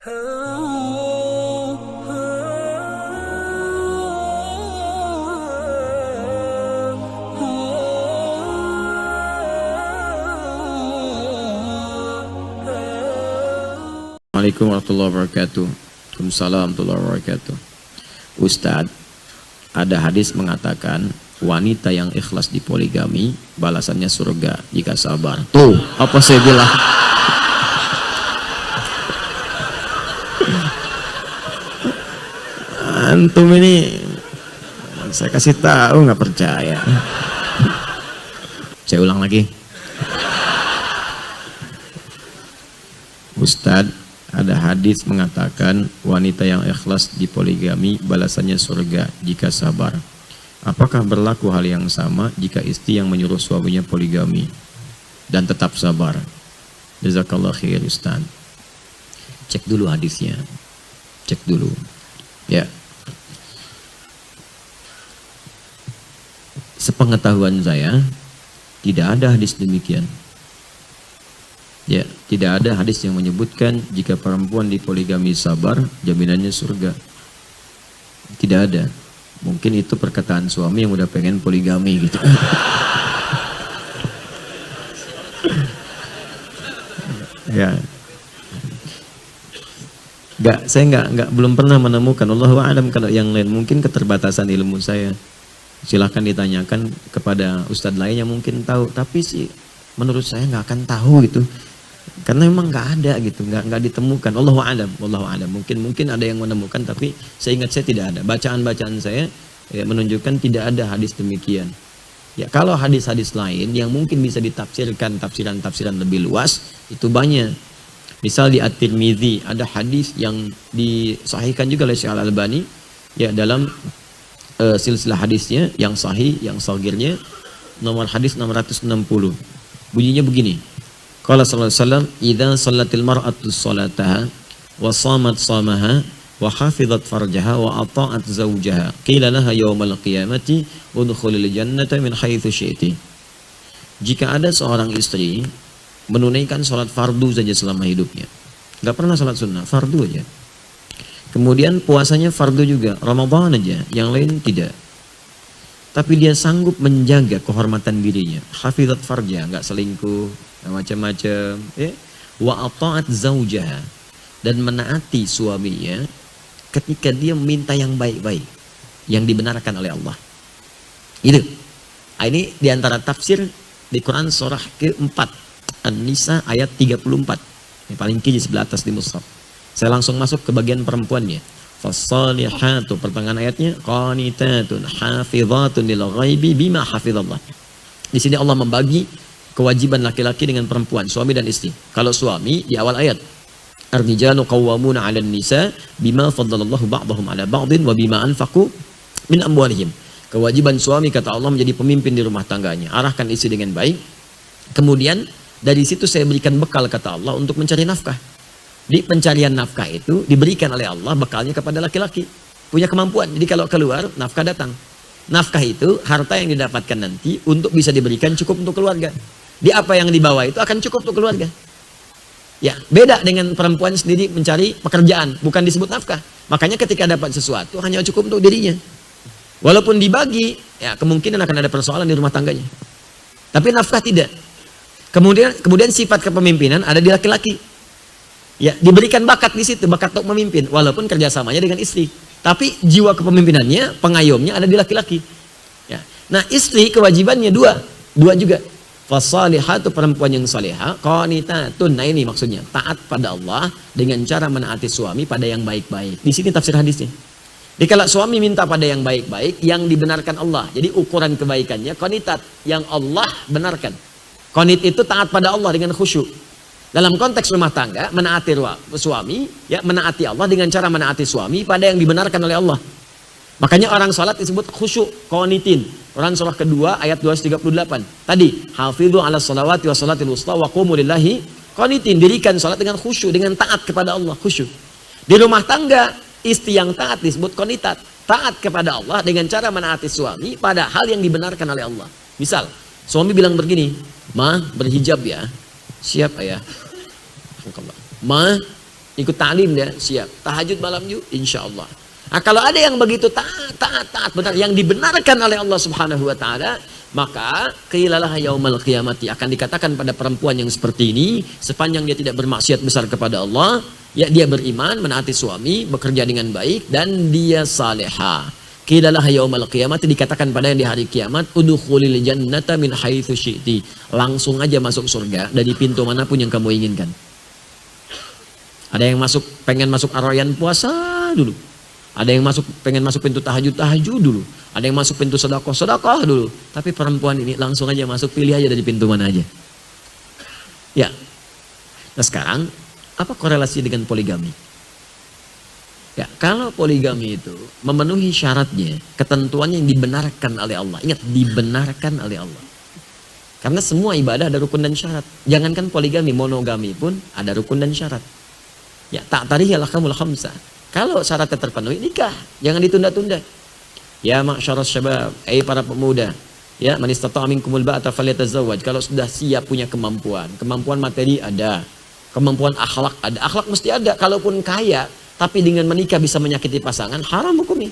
Assalamualaikum warahmatullahi wabarakatuh. Waalaikumsalam warahmatullahi wabarakatuh. Ustadz, ada hadis mengatakan wanita yang ikhlas di poligami balasannya surga jika sabar. Tuh, apa saya bilang? Antum ini saya kasih tahu nggak percaya. Saya ulang lagi. Ustadz, ada hadis mengatakan wanita yang ikhlas di poligami balasannya surga jika sabar. Apakah berlaku hal yang sama jika istri yang menyuruh suaminya poligami dan tetap sabar? Jazakallah khair Ustaz. Cek dulu hadisnya. Cek dulu. Ya. Sepengetahuan saya tidak ada hadis demikian. Ya, tidak ada hadis yang menyebutkan jika perempuan di poligami sabar, jaminannya surga. Tidak ada. Mungkin itu perkataan suami yang udah pengen poligami gitu. Ya. Saya belum pernah menemukan. Allahu a'lam, kalau yang lain mungkin keterbatasan ilmu saya. Silahkan ditanyakan kepada ustadz lain yang mungkin tahu. Tapi sih menurut saya nggak akan tahu gitu. Karena memang nggak ada gitu, nggak ditemukan. Allahu a'lam, wallahu a'lam. Mungkin ada yang menemukan, tapi saya ingat saya tidak ada. Bacaan saya ya, menunjukkan tidak ada hadis demikian. Ya, kalau hadis-hadis lain yang mungkin bisa ditafsirkan tafsiran lebih luas, itu banyak. Misal di At-Tirmidzi ada hadis yang disahihkan juga oleh Syekh Al-Albani ya, dalam silsilah hadisnya yang sahih, yang saghirnya, nomor hadis 660. Bunyinya begini. Qala sallallahu alaihi wasallam, "Idza shallatil mar'atu sholataha wa shamat shamaha wa hafizat farjaha wa ata'at zawjaha, qila laha yaumal qiyamati udkhulil jannata min haitsu syi'ti." Jika ada seorang istri menunaikan salat fardu saja selama hidupnya, enggak pernah salat sunnah, fardu aja. Kemudian puasanya fardu juga, Ramadan aja, yang lain tidak. Tapi dia sanggup menjaga kehormatan dirinya, hafizat farja, enggak selingkuh, macam-macam, ya. Wa ata'at zaujaha, dan menaati suaminya ketika dia meminta yang baik-baik, yang dibenarkan oleh Allah. Itu. Ini diantara tafsir di Quran surah ke-4 An-Nisa ayat 34. Ini paling kiri sebelah atas di mushaf. Saya langsung masuk ke bagian perempuannya. Fassalihatu, pertengahan ayatnya, qanitatun hafizatun lil ghaibi bima hafizallah. Di sini Allah membagi kewajiban laki-laki dengan perempuan, suami dan istri. Kalau suami di awal ayat, ar-rijalu qawwamuna 'alan nisa bima faddalallahu ba'dahum 'ala ba'din wa bima anfaqu min amwalihim. Kewajiban suami, kata Allah, menjadi pemimpin di rumah tangganya, arahkan istri dengan baik. Kemudian dari situ saya berikan bekal, kata Allah, untuk mencari nafkah. Di pencarian nafkah itu diberikan oleh Allah bekalnya kepada laki-laki, punya kemampuan. Jadi kalau keluar, nafkah datang. Nafkah itu harta yang didapatkan nanti untuk bisa diberikan cukup untuk keluarga. Di apa yang dibawa itu akan cukup untuk keluarga. Ya, beda dengan perempuan sendiri mencari pekerjaan, bukan disebut nafkah. Makanya ketika dapat sesuatu hanya cukup untuk dirinya. Walaupun dibagi, ya kemungkinan akan ada persoalan di rumah tangganya. Tapi nafkah tidak. Kemudian sifat kepemimpinan ada di laki-laki. Ya, diberikan bakat di situ, bakat untuk memimpin, walaupun kerjasamanya dengan istri. Tapi jiwa kepemimpinannya, pengayomnya ada di laki-laki. Ya. Nah, istri kewajibannya dua juga. Fasalihatu, perempuan yang salihah, qanitatun. Nah, ini maksudnya taat pada Allah dengan cara menaati suami pada yang baik-baik. Di sini tafsir hadisnya. Jadi kalau suami minta pada yang baik-baik, yang dibenarkan Allah. Jadi ukuran kebaikannya qanitat, yang Allah benarkan. Qanit itu taat pada Allah dengan khusyuk. Dalam konteks rumah tangga, menaati suami, ya, menaati Allah dengan cara menaati suami pada yang dibenarkan oleh Allah. Makanya orang salat disebut khusyuk, qanitin. Quran surah kedua ayat 238. Tadi, hafidhu ala salawati wa salatil wusta wa qumu lillahi qanitin. Dirikan salat dengan khusyuk, dengan taat kepada Allah, khusyuk. Di rumah tangga, istri yang taat disebut qanitat. Taat kepada Allah dengan cara menaati suami pada hal yang dibenarkan oleh Allah. Misal, suami bilang begini, "Ma, berhijab ya." "Siap ayah." "Ma, Ikut ta'lim dia, siap. Tahajud malam yuk, insya Allah. Nah, kalau ada yang begitu taat benar, yang dibenarkan oleh Allah Subhanahu wa taala, maka qilalah yaumal qiyamati, akan dikatakan pada perempuan yang seperti ini, sepanjang dia tidak bermaksiat besar kepada Allah, ya dia beriman, menaati suami, bekerja dengan baik, dan dia salehah. Qilalah yaumal qiyamati, dikatakan pada yang di hari kiamat, udkhulil jannata min haitsu syi'ti, langsung aja masuk surga dari pintu manapun yang kamu inginkan. Ada yang pengen masuk Ar-Rayyan puasa dulu. Ada yang pengen masuk pintu tahajud dulu. Ada yang masuk pintu sedekah dulu. Tapi perempuan ini langsung aja masuk, pilih aja dari pintu mana aja. Ya. Nah sekarang, apa korelasi dengan poligami? Ya, kalau poligami itu memenuhi syaratnya, ketentuannya yang dibenarkan oleh Allah. Ingat, dibenarkan oleh Allah. Karena semua ibadah ada rukun dan syarat. Jangankan poligami, monogami pun ada rukun dan syarat. Ya, ta'tarihil ahkamul khamsah. Kalau syaratnya terpenuhi, nikah. Jangan ditunda-tunda. Ya ma'syaras syabab, para pemuda. Ya, man istata'a minkumul ba'ata falyatazawwaj. Kalau sudah siap punya kemampuan. Kemampuan materi ada. Kemampuan akhlak ada. Akhlak mesti ada. Kalaupun kaya, tapi dengan menikah bisa menyakiti pasangan, haram hukumnya.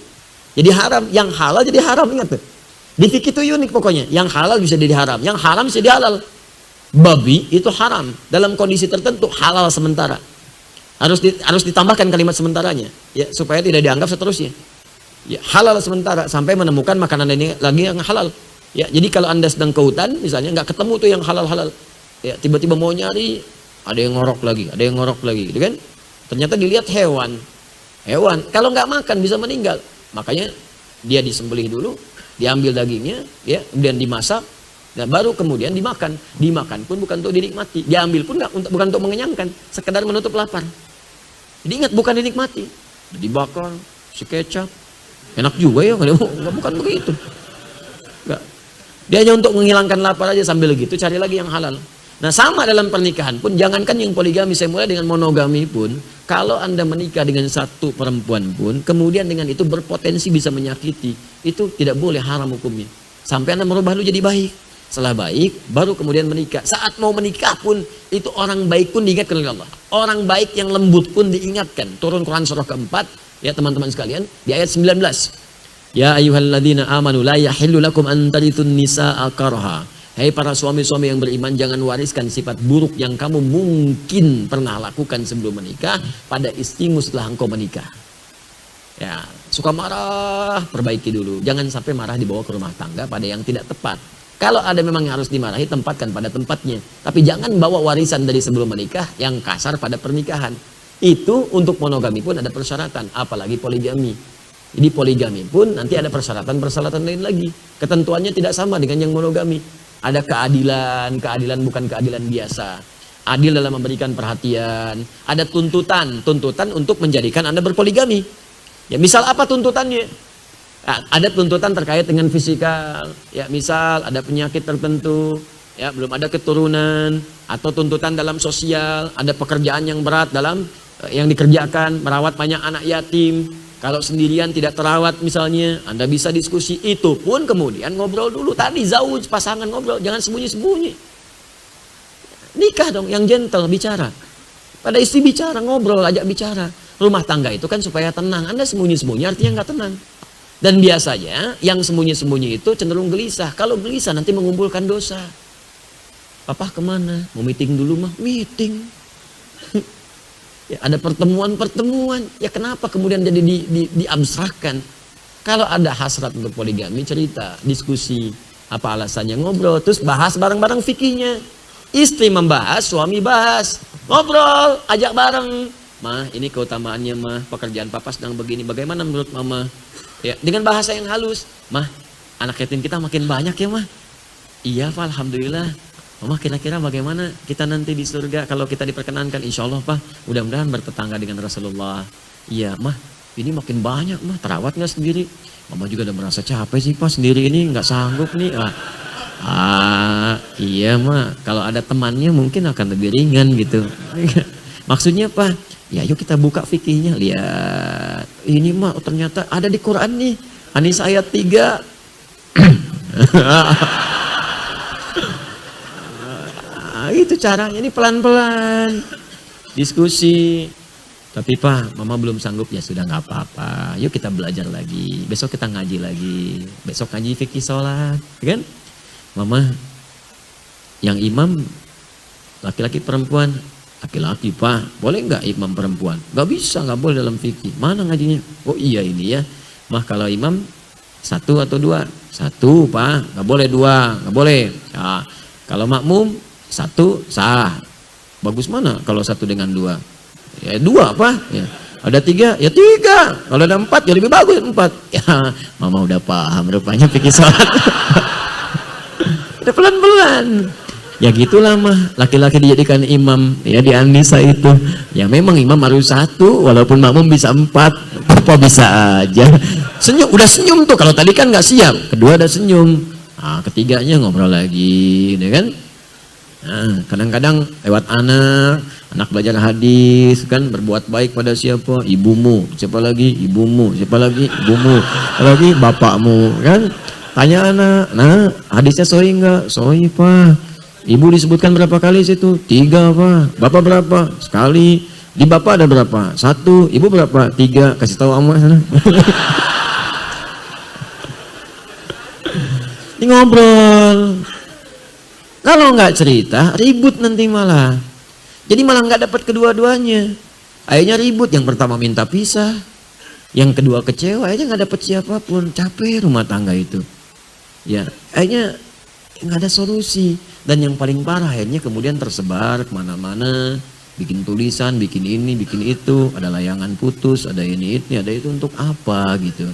Jadi haram. Yang halal jadi haram, ingat tuh. Di fikih itu unik pokoknya. Yang halal bisa jadi haram. Yang haram bisa jadi halal. Babi itu haram. Dalam kondisi tertentu, halal sementara. Harus ditambahkan kalimat sementaranya, ya, supaya tidak dianggap seterusnya. Ya, halal sementara sampai menemukan makanan ini lagi yang halal. Ya, jadi kalau Anda sedang ke hutan misalnya, nggak ketemu tuh yang halal-halal. Ya, tiba-tiba mau nyari, ada yang ngorok lagi, gitu kan? Ternyata dilihat hewan. Kalau nggak makan bisa meninggal. Makanya dia disembelih dulu, diambil dagingnya, ya, kemudian dimasak, dan baru kemudian dimakan. Dimakan pun bukan untuk dinikmati, diambil pun bukan untuk mengenyangkan, sekedar menutup lapar. Jadi ingat, bukan dinikmati, dibakar, si kecap, enak juga ya, bukan begitu. Enggak. Dia hanya untuk menghilangkan lapar aja, sambil gitu cari lagi yang halal. Nah sama dalam pernikahan pun, jangankan yang poligami, saya mulai dengan monogami pun, kalau Anda menikah dengan satu perempuan pun, kemudian dengan itu berpotensi bisa menyakiti, itu tidak boleh, haram hukumnya. Sampai Anda merubah dulu jadi baik. Setelah baik, baru kemudian menikah. Saat mau menikah pun, itu orang baik pun diingatkan oleh Allah. Orang baik yang lembut pun diingatkan. Turun Quran surah keempat, ya teman-teman sekalian, di ayat 19. Ya ayyuhalladzina amanu la yahillu lakum an tarithun nisaa karha. Hai para suami-suami yang beriman, jangan wariskan sifat buruk yang kamu mungkin pernah lakukan sebelum menikah pada istrimu setelah engkau menikah. Ya, suka marah, perbaiki dulu. Jangan sampai marah dibawa ke rumah tangga pada yang tidak tepat. Kalau ada memang yang harus dimarahi, tempatkan pada tempatnya. Tapi jangan bawa warisan dari sebelum menikah yang kasar pada pernikahan. Itu untuk monogami pun ada persyaratan, apalagi poligami. Jadi poligami pun nanti ada persyaratan-persyaratan lain lagi. Ketentuannya tidak sama dengan yang monogami. Ada keadilan bukan keadilan biasa. Adil dalam memberikan perhatian. Ada tuntutan untuk menjadikan Anda berpoligami. Ya, misal apa tuntutannya? Nah, ada tuntutan terkait dengan fisikal, ya misal ada penyakit tertentu, ya belum ada keturunan, atau tuntutan dalam sosial, ada pekerjaan yang berat dalam yang dikerjakan, merawat banyak anak yatim. Kalau sendirian tidak terawat misalnya, Anda bisa diskusi. Itu pun kemudian ngobrol dulu. Tadi zauj, pasangan ngobrol, jangan sembunyi-sembunyi. Nikah dong, yang gentle, bicara. Pada istri bicara, ngobrol, ajak bicara. Rumah tangga itu kan supaya tenang. Anda sembunyi-sembunyi artinya nggak tenang. Dan biasanya yang sembunyi-sembunyi itu cenderung gelisah. Kalau gelisah nanti mengumpulkan dosa. Papa kemana? Mau meeting dulu mah? Meeting. Ya, ada pertemuan-pertemuan. Ya kenapa kemudian jadi diabstrakkan? Kalau ada hasrat untuk poligami, cerita, diskusi. Apa alasannya, ngobrol. Terus bahas bareng-bareng fikihnya. Istri membahas, suami bahas. Ngobrol, ajak bareng. Mah, ini keutamaannya mah. Pekerjaan papa sedang begini. Bagaimana menurut mama? Ya, dengan bahasa yang halus. Mah, anak yatim kita makin banyak ya mah. Iya Pak, alhamdulillah. Mama kira-kira bagaimana kita nanti di surga kalau kita diperkenankan? Insya Allah Pak, mudah-mudahan bertetangga dengan Rasulullah. Iya mah, ini makin banyak mah. Terawat nggak sendiri? Mama juga udah merasa capek sih Pak, sendiri ini nggak sanggup nih. Iya mah, kalau ada temannya mungkin akan lebih ringan gitu. Maksudnya Pak? Ya yuk kita buka fikihnya, lihat. Ini mah ternyata ada di Quran nih. An-Nisa ayat 3. Itu caranya, ini pelan-pelan. Diskusi. Tapi Pak, Mama belum sanggup. Ya sudah nggak apa-apa. Yuk kita belajar lagi. Besok kita ngaji lagi. Besok ngaji fikih sholat, kan? Mama, yang imam laki-laki perempuan. Laki-laki Pak, boleh nggak imam perempuan? Nggak bisa, nggak boleh dalam fikih. Mana ngajinya? Oh iya ini ya. Mah kalau imam 1 atau 2? 1 Pak, nggak boleh 2, nggak boleh. Nah, kalau makmum 1 sah. Bagus mana kalau 1 dengan 2? Ya 2 Pak. Ya. Ada 3, ya 3. Kalau ada 4 ya lebih bagus 4. Ya, Mama udah paham rupanya fikih sholat. Udah pelan-pelan. Ya gitulah mah, laki-laki dijadikan imam ya di An-Nisa itu. Ya memang imam harus 1, walaupun makmum bisa 4. Apa bisa aja. Senyum, udah senyum tuh. Kalau tadi kan nggak siap, kedua ada senyum. Nah, ketiganya ngobrol lagi, ya kan? Nah, kadang-kadang lewat anak belajar hadis kan, berbuat baik pada siapa? Ibumu. Siapa lagi? Ibumu. Siapa lagi? Ibumu. Siapa lagi? Bapakmu, kan? Tanya anak, nah hadisnya sahih enggak? Sahih Pak. Ibu disebutkan berapa kali situ? 3 Pak. Bapak berapa? Sekali. Di bapak ada berapa? 1. Ibu berapa? 3. Kasih tahu Amma sana. Ini ngobrol. Kalau nggak cerita, ribut nanti malah. Jadi malah nggak dapat kedua-duanya. Akhirnya ribut. Yang pertama minta pisah. Yang kedua kecewa. Akhirnya nggak dapat siapapun. Capek rumah tangga itu. Ya, akhirnya nggak ada solusi. Dan yang paling parah akhirnya kemudian tersebar kemana-mana. Bikin tulisan, bikin ini, bikin itu. Ada layangan putus, ada ini, ada itu. Untuk apa gitu.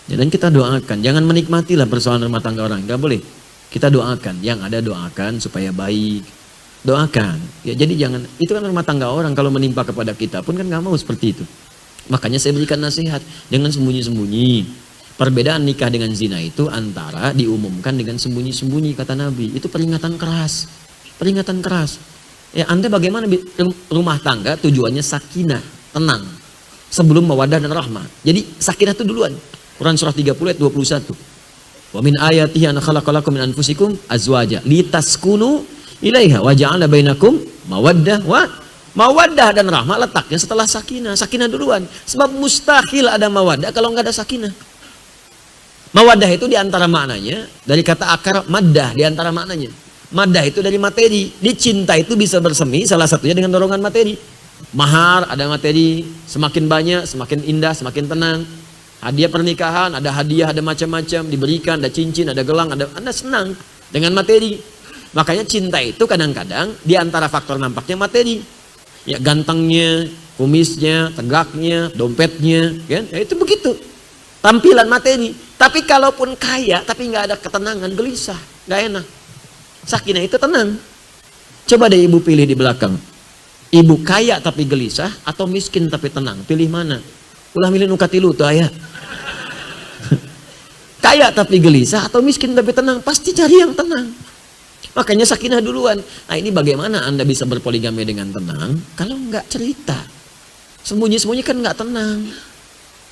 Ya, dan kita doakan. Jangan menikmatilah persoalan rumah tangga orang. Nggak boleh. Kita doakan. Yang ada doakan supaya baik. Doakan. Ya, jadi jangan. Itu kan rumah tangga orang. Kalau menimpa kepada kita pun kan nggak mau seperti itu. Makanya saya berikan nasihat. Jangan sembunyi-sembunyi. Perbedaan nikah dengan zina itu antara diumumkan dengan sembunyi-sembunyi kata Nabi. Itu peringatan keras. Peringatan keras. Ya, Anda bagaimana rumah tangga tujuannya sakinah, tenang. Sebelum mawaddah dan rahmah. Jadi sakinah itu duluan. Quran surah 30 ayat 21. Wa min ayatihi an khalaqalakum min anfusikum azwaja litaskunu ilaiha wa ja'ala bainakum mawaddah wa mawaddah dan rahmah letaknya setelah sakinah. Sakinah duluan. Sebab mustahil ada mawaddah kalau nggak ada sakinah. Mawaddah itu diantara maknanya dari kata akar maddah, diantara maknanya. Maddah itu dari materi. Di cinta itu bisa bersemi salah satunya dengan dorongan materi. Mahar ada materi, semakin banyak, semakin indah, semakin tenang. Hadiah pernikahan ada hadiah, ada macam-macam diberikan, ada cincin, ada gelang, ada Anda senang dengan materi. Makanya cinta itu kadang-kadang diantara faktor nampaknya materi. Ya gantengnya, kumisnya, tegaknya, dompetnya, kan? Ya, itu begitu. Tampilan materi. Tapi kalaupun kaya tapi nggak ada ketenangan, gelisah, nggak enak. Sakinah itu tenang. Coba deh ibu pilih di belakang. Ibu kaya tapi gelisah atau miskin tapi tenang? Pilih mana? Ulah milih nukatilu tuh ayah. Kaya tapi gelisah atau miskin tapi tenang? Pasti cari yang tenang. Makanya sakinah duluan. Nah ini bagaimana Anda bisa berpoligami dengan tenang kalau nggak cerita? Sembunyi-sembunyi kan nggak tenang.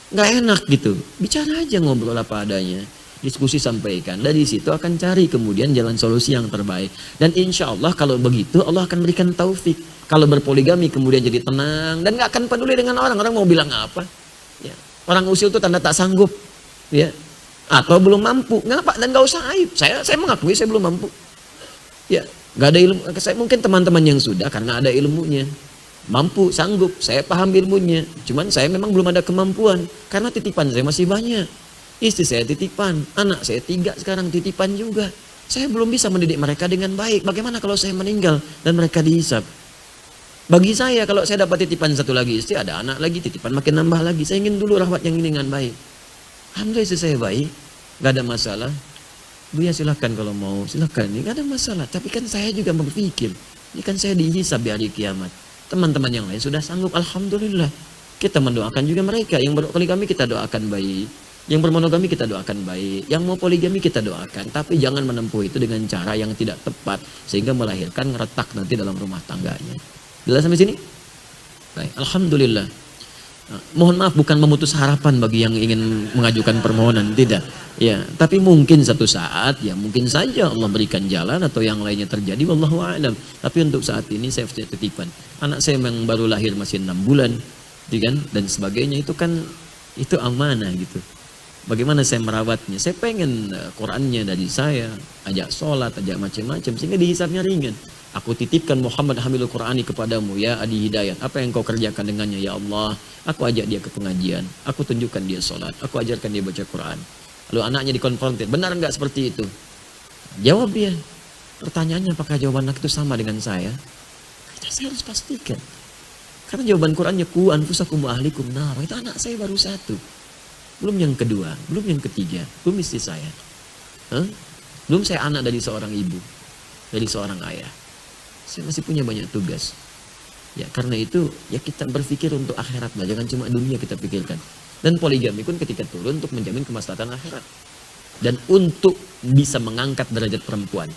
Nggak enak gitu. Bicara aja, ngobrol apa adanya. Diskusi sampaikan. Dari situ akan cari kemudian jalan solusi yang terbaik. Dan insya Allah kalau begitu Allah akan berikan taufik. Kalau berpoligami kemudian jadi tenang. Dan nggak akan peduli dengan orang. Orang mau bilang apa. Ya. Orang usil itu tanda tak sanggup. Ya. Atau belum mampu. Ngapa? Dan nggak usah aib. Saya mengakui saya belum mampu. Ya. Nggak ada ilmu. Saya mungkin teman-teman yang sudah karena ada ilmunya. Mampu, sanggup, saya paham ilmunya. Cuman saya memang belum ada kemampuan. Karena titipan saya masih banyak. Istri saya titipan, anak saya 3 sekarang titipan juga. Saya belum bisa mendidik mereka dengan baik. Bagaimana kalau saya meninggal dan mereka dihisab? Bagi saya kalau saya dapat titipan 1 lagi istri, ada anak lagi, titipan makin nambah lagi. Saya ingin dulu rawat yang ini dengan baik. Alhamdulillah istri saya baik, gak ada masalah. Bu ya silahkan kalau mau, silahkan. Ini gak ada masalah. Tapi kan saya juga berpikir, ini kan saya dihisab di hari kiamat. Teman-teman yang lain sudah sanggup, alhamdulillah. Kita mendoakan juga mereka. Yang berpoligami kita doakan baik. Yang bermonogami kita doakan baik. Yang mau poligami kita doakan. Tapi jangan menempuh itu dengan cara yang tidak tepat. Sehingga melahirkan retak nanti dalam rumah tangganya. Jelas sampai sini? Baik, alhamdulillah. Nah, mohon maaf bukan memutus harapan bagi yang ingin mengajukan permohonan, tidak. Ya, tapi mungkin satu saat ya mungkin saja Allah berikan jalan atau yang lainnya terjadi, wallahu a'lam. Tapi untuk saat ini saya titipkan. Anak saya yang baru lahir masih 6 bulan. gitu kan, dan sebagainya, itu kan itu amanah gitu. Bagaimana saya merawatnya? Saya pengen Qurannya dari saya, ajak sholat, ajak macam-macam, sehingga dihisabnya ringan. Aku titipkan Muhammad Hamilul Qur'ani kepadamu ya Adi Hidayat. Apa yang kau kerjakan dengannya ya Allah? Aku ajak dia ke pengajian, aku tunjukkan dia sholat, aku ajarkan dia baca Quran. Lalu anaknya dikonfrontir, benar nggak seperti itu? Jawab dia. Pertanyaannya, apakah jawaban anak itu sama dengan saya? Saya harus pastikan. Karena jawaban Qurannya ku anfusakum wa ahlikum nar. Itu anak saya baru satu. Belum yang kedua, belum yang ketiga, belum istri saya. Belum saya anak dari seorang ibu, dari seorang ayah. Saya masih punya banyak tugas. Ya, karena itu ya kita berpikir untuk akhirat, jangan cuma dunia kita pikirkan. Dan poligami pun ketika turun untuk menjamin kemaslahatan akhirat dan untuk bisa mengangkat derajat perempuan.